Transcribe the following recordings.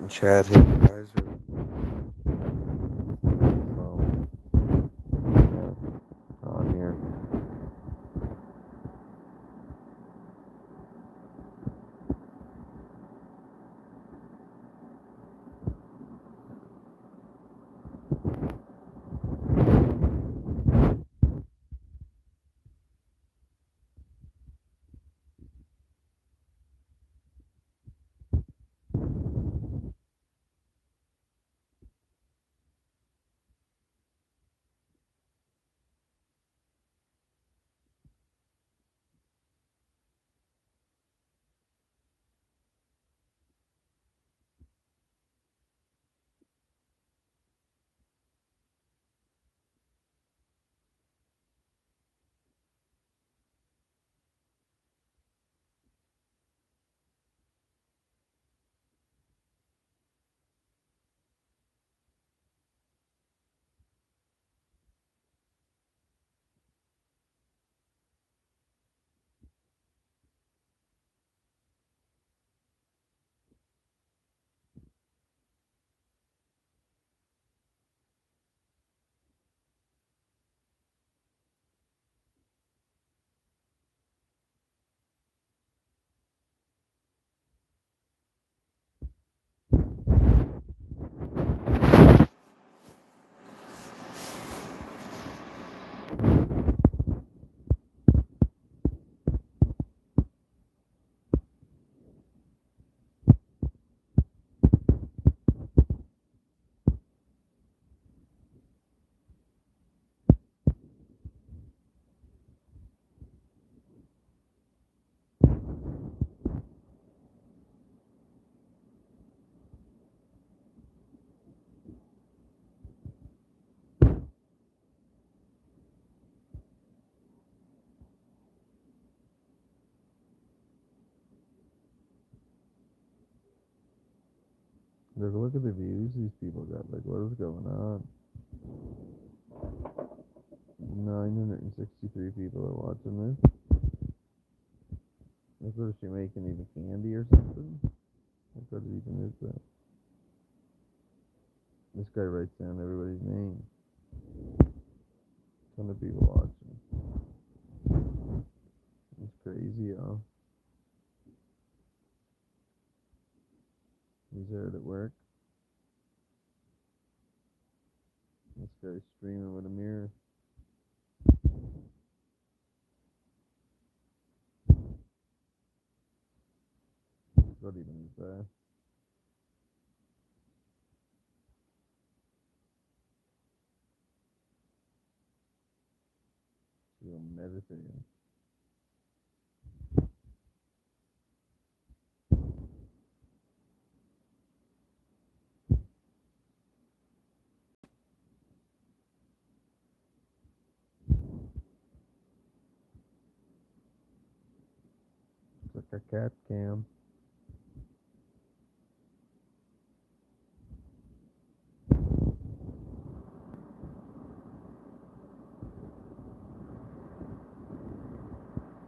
chat here, guys. So, on here. Look at the views these people got. Like, what is going on? 963 people are watching this. Like, what is she making? Even candy or something? Like, what even is that? This guy writes down everybody's name. Ton of people watching. It's crazy, y'all. He's hard at work. This guy's streaming with a mirror. What even is that? You're meditating. It's like a cat cam.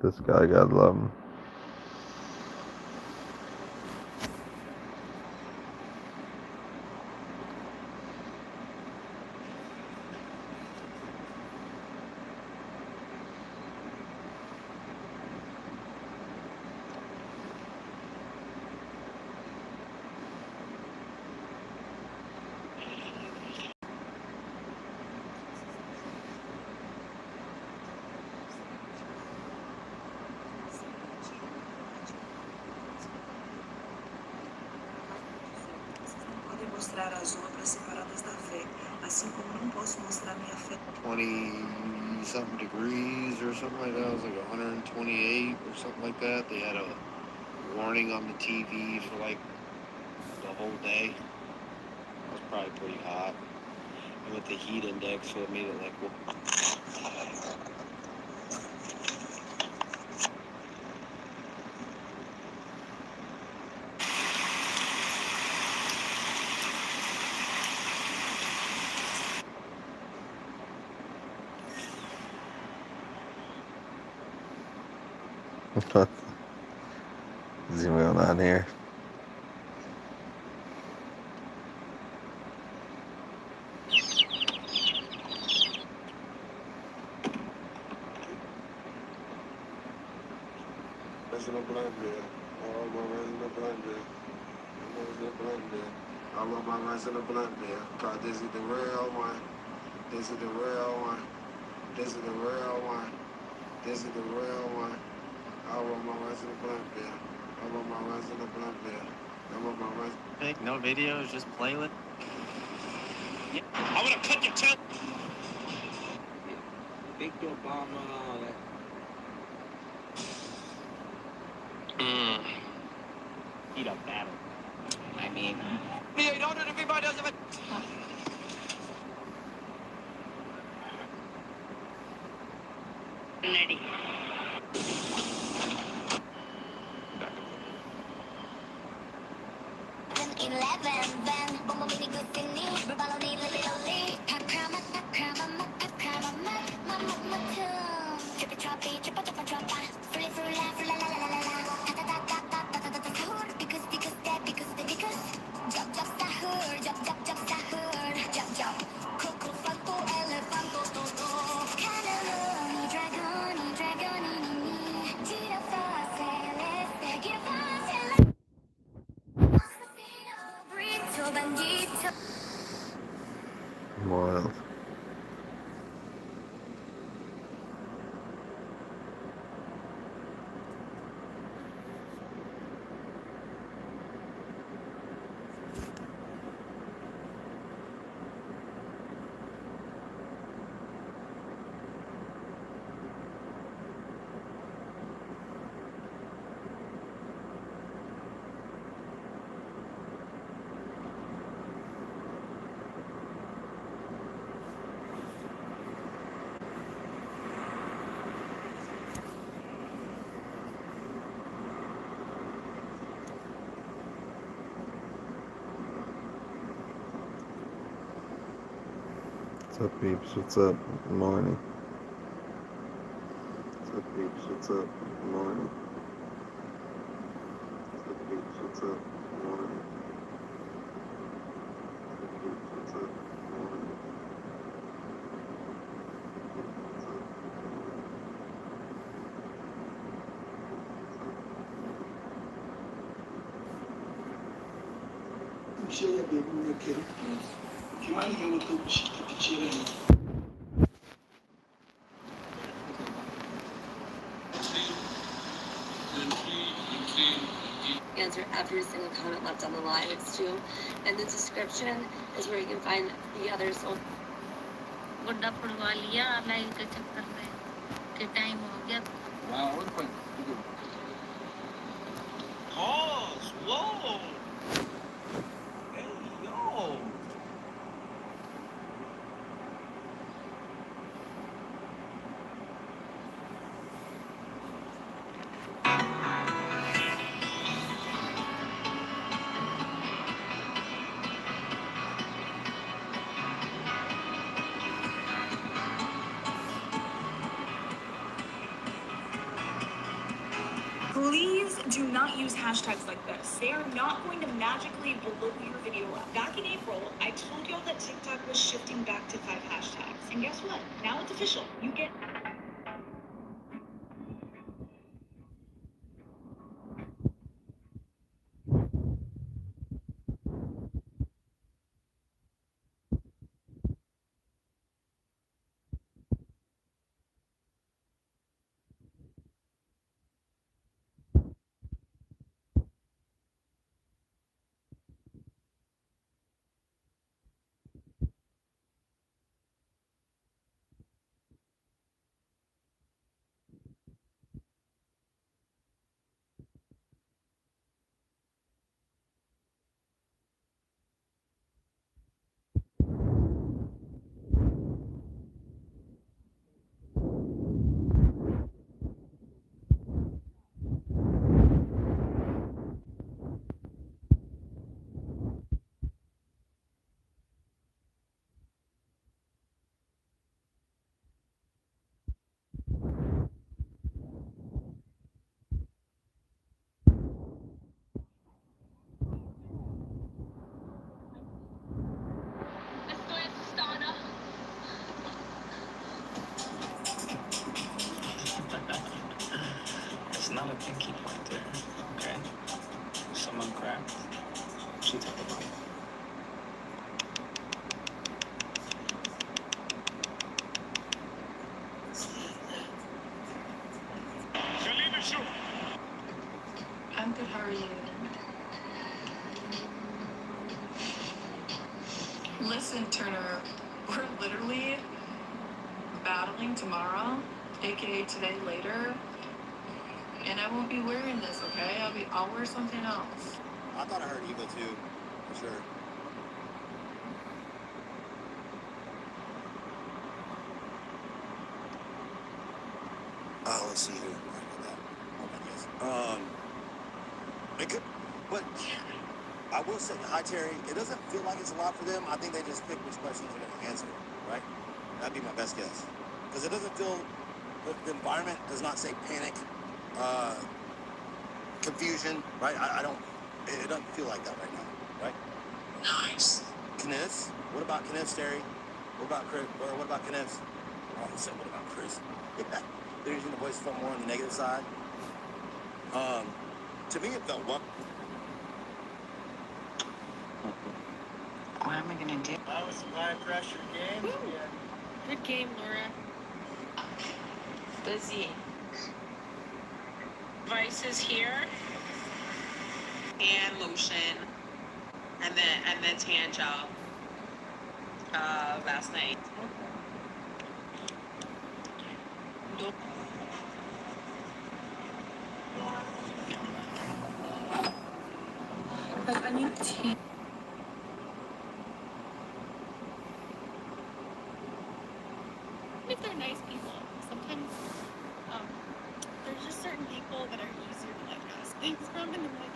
This guy, God love him. Podem mostrar as obras separadas da fé, assim como não posso mostrar minha fé. 20 something degrees or something like that. It was like 128 or something like that. They had a warning on the TV for like the whole day. It was probably pretty hot. And with the heat index, so it made it like. What's going on here? Rest in the blender. All my rice in the blender. I want my rice in the blender. Cause this is the real one. This is the real one. This is the real one. This is the real one. I want my rice in the blender. I want my rice in the blender. I want my rice. Big, no videos, just playlist. Yeah. I'm gonna cut your tail. Big Obama and all that. Heat up battle. I mean, yeah, you don't know everybody does it. Ready. 11 then Bomba mini gustini Berbalo ni lili Pakrama matum Trippy troppy Trippa Free la la la la la la Ta ta ta ta ta ta ta ta Sahur Because Jump sahur Jump sahur Jump Coco fanto elefanto toto Canelo Dragon Giraffe celeste Giraffe Brito bandito Wild. What's up, peeps? What's up? Good morning. What's up, peeps? What's up? Good morning. What's up, peeps? What's up? Good morning. What's up, peeps? What's up? Good morning. Cheia de bunda aqui. Que mais eu tô tirando. Answer every single comment left on the lives too, and the description is where you can find the others. So गुड्डा फुड़वा लिया live के चक्कर में कि time हो गया Pause. Whoa. Hey, yo. Please do not use hashtags like this. They are not going to magically blow your video up. Back in April, I told y'all that TikTok was shifting back to 5 hashtags. And guess what? Now it's official. You get Good, how are you? Listen, Turner, we're literally battling tomorrow, aka today later, and I won't be wearing this, okay? I'll wear something else. I thought I heard Eva too, for sure. Let's see here. It could, but I will say, hi Terry, it doesn't feel like it's a lot for them. I think they just pick which questions they're going to answer, right? That'd be my best guess. Because it doesn't feel, the environment does not say panic, confusion, right? I don't, it doesn't feel like that right now, right? Nice. Kniffs? What about Kniffs, Terry? What about Chris? Or what about Kniffs? Oh, I said, what about Chris? Yeah, they're using the voice felt more on the negative side. To me, it felt what? What am I gonna do? That was some high pressure games. Yeah. Good game, Laura. Busy. Devices here. Hand lotion, and then tan job. Last night. I need tea. If they're nice people, sometimes there's just certain people that are easier to like ask things from, and I'm like,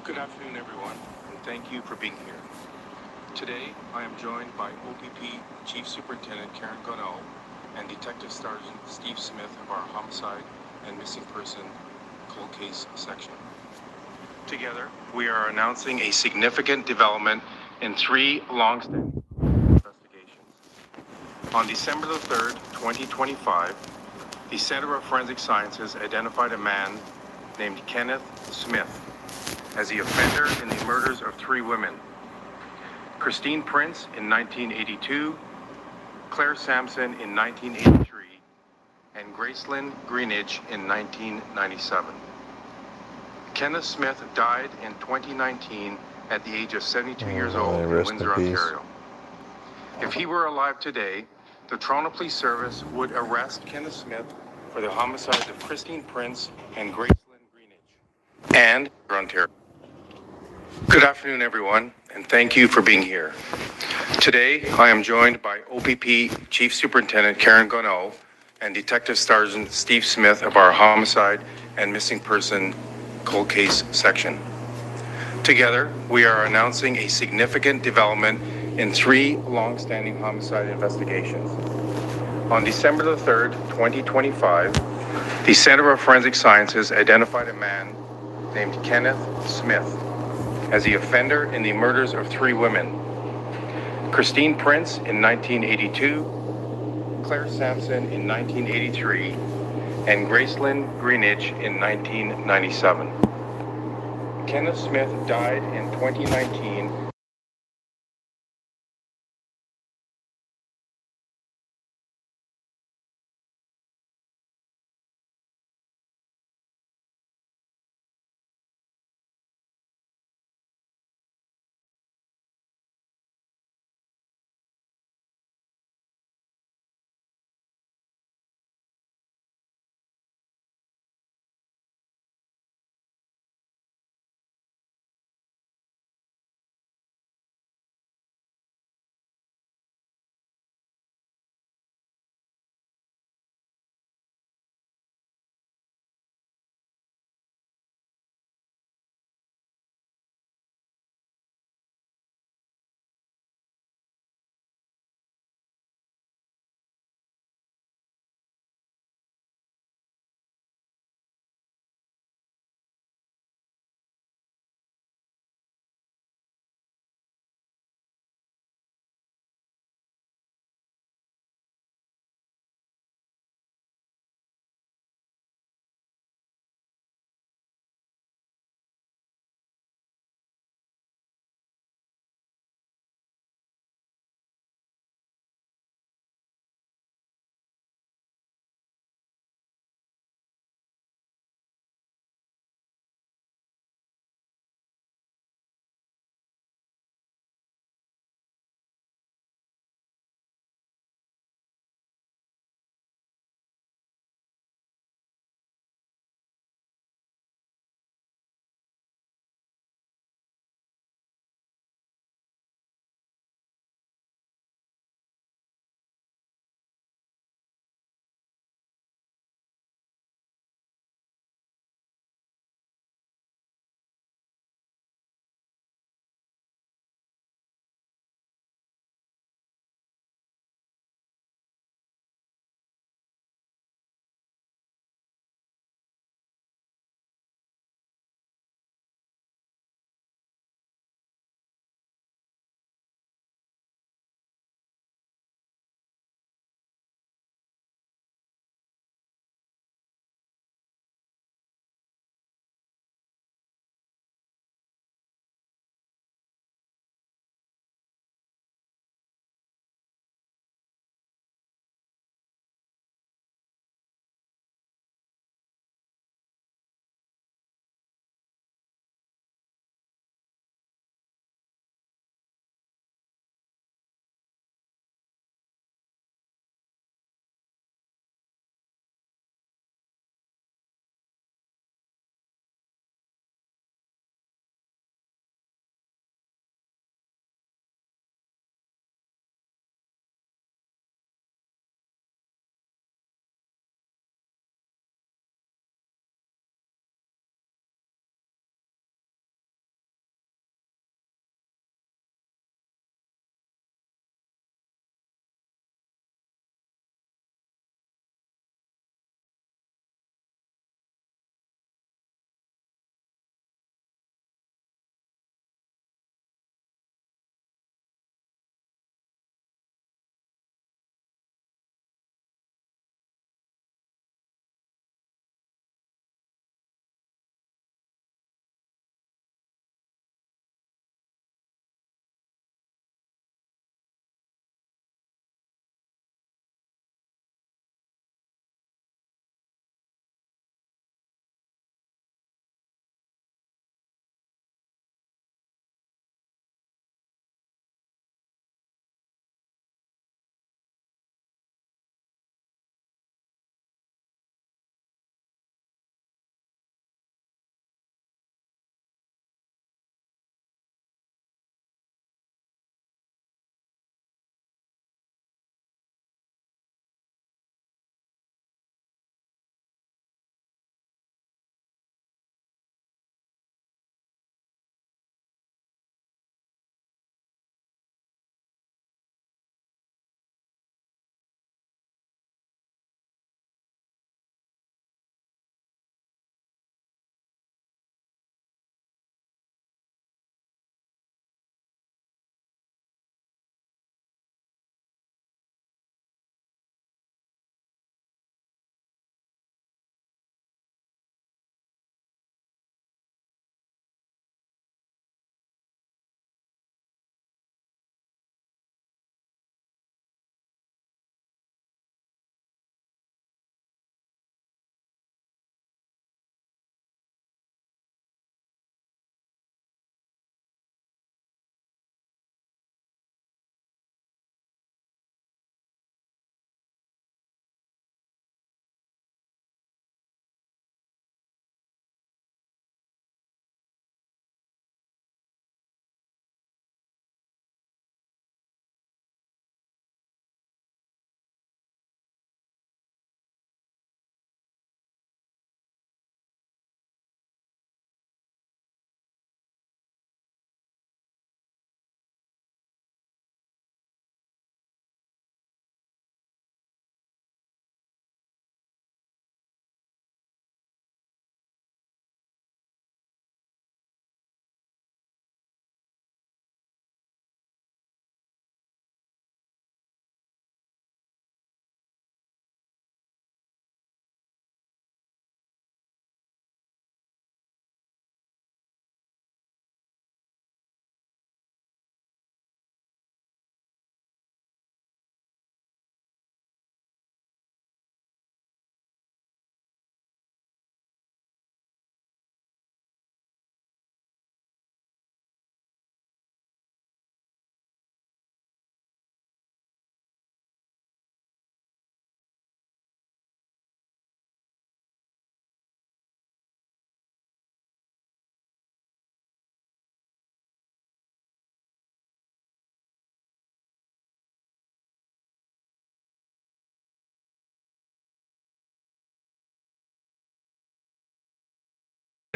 Good afternoon, everyone, and thank you for being here. Today, I am joined by OPP Chief Superintendent Karen Gonneau and Detective Sergeant Steve Smith of our Homicide and Missing Person Cold Case Section. Together, we are announcing a significant development in 3 long-standing investigations. On December the 3rd, 2025, the Center of Forensic Sciences identified a man named Kenneth Smith as the offender in the murders of 3 women: Christine Prince in 1982, Claire Sampson in 1983, and Gracelyn Greenidge in 1997. Kenneth Smith died in 2019 at the age of 72 years old in rest in Windsor, peace. Ontario. If he were alive today, the Toronto Police Service would arrest Kenneth Smith for the homicides of Christine Prince and Gracelyn Greenidge and Ontario. Good afternoon, everyone, and thank you for being here. Today, I am joined by OPP Chief Superintendent Karen Gonneau and Detective Sergeant Steve Smith of our Homicide and Missing Person Cold Case Section. Together, we are announcing a significant development in 3 long-standing homicide investigations. On December the 3rd, 2025, the Center of Forensic Sciences identified a man named Kenneth Smith as the offender in the murders of 3 women: Christine Prince in 1982, Claire Sampson in 1983, and Gracelyn Greenidge in 1997. Kenneth Smith died in 2019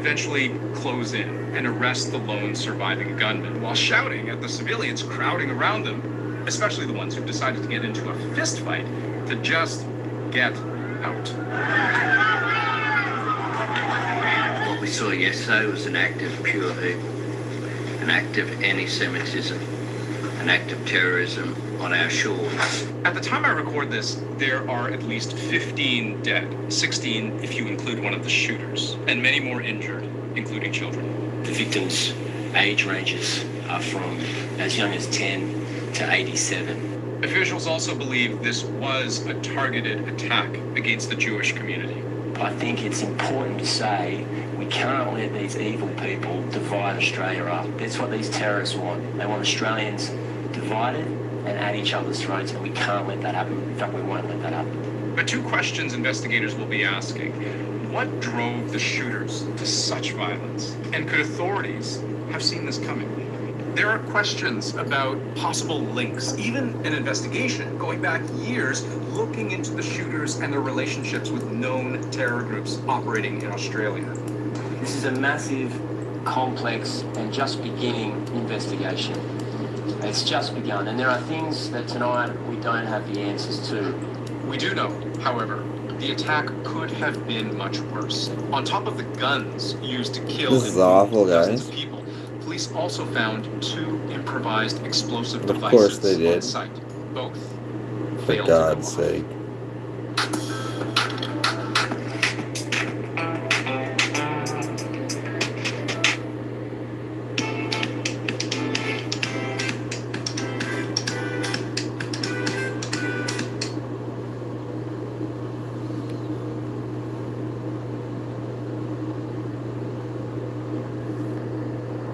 eventually close in and arrest the lone surviving gunman while shouting at the civilians crowding around them, especially the ones who decided to get into a fist fight, to just get out. What we saw yesterday was an act of pure evil, an act of anti-Semitism, an act of terrorism on our shores. At the time I record this, there are at least 15 dead, 16 if you include one of the shooters, and many more injured, including children. The victims' age ranges are from as young as 10 to 87. Officials also believe this was a targeted attack against the Jewish community. I think it's important to say we can't let these evil people divide Australia up. That's what these terrorists want. They want Australians divided and at each other's throats, and we can't let that happen. In fact, we won't let that happen. But two questions investigators will be asking. What drove the shooters to such violence? And could authorities have seen this coming? There are questions about possible links, even an investigation going back years looking into the shooters and their relationships with known terror groups operating in Australia. This is a massive, complex, and just beginning investigation. It's just begun, and there are things that tonight we don't have the answers to. We do know, however, the attack could have been much worse. On top of the guns used to kill This is awful, dozens guys. of people, police also found 2 improvised explosive Of course devices they did. on site. Both For failed to go God's off. sake.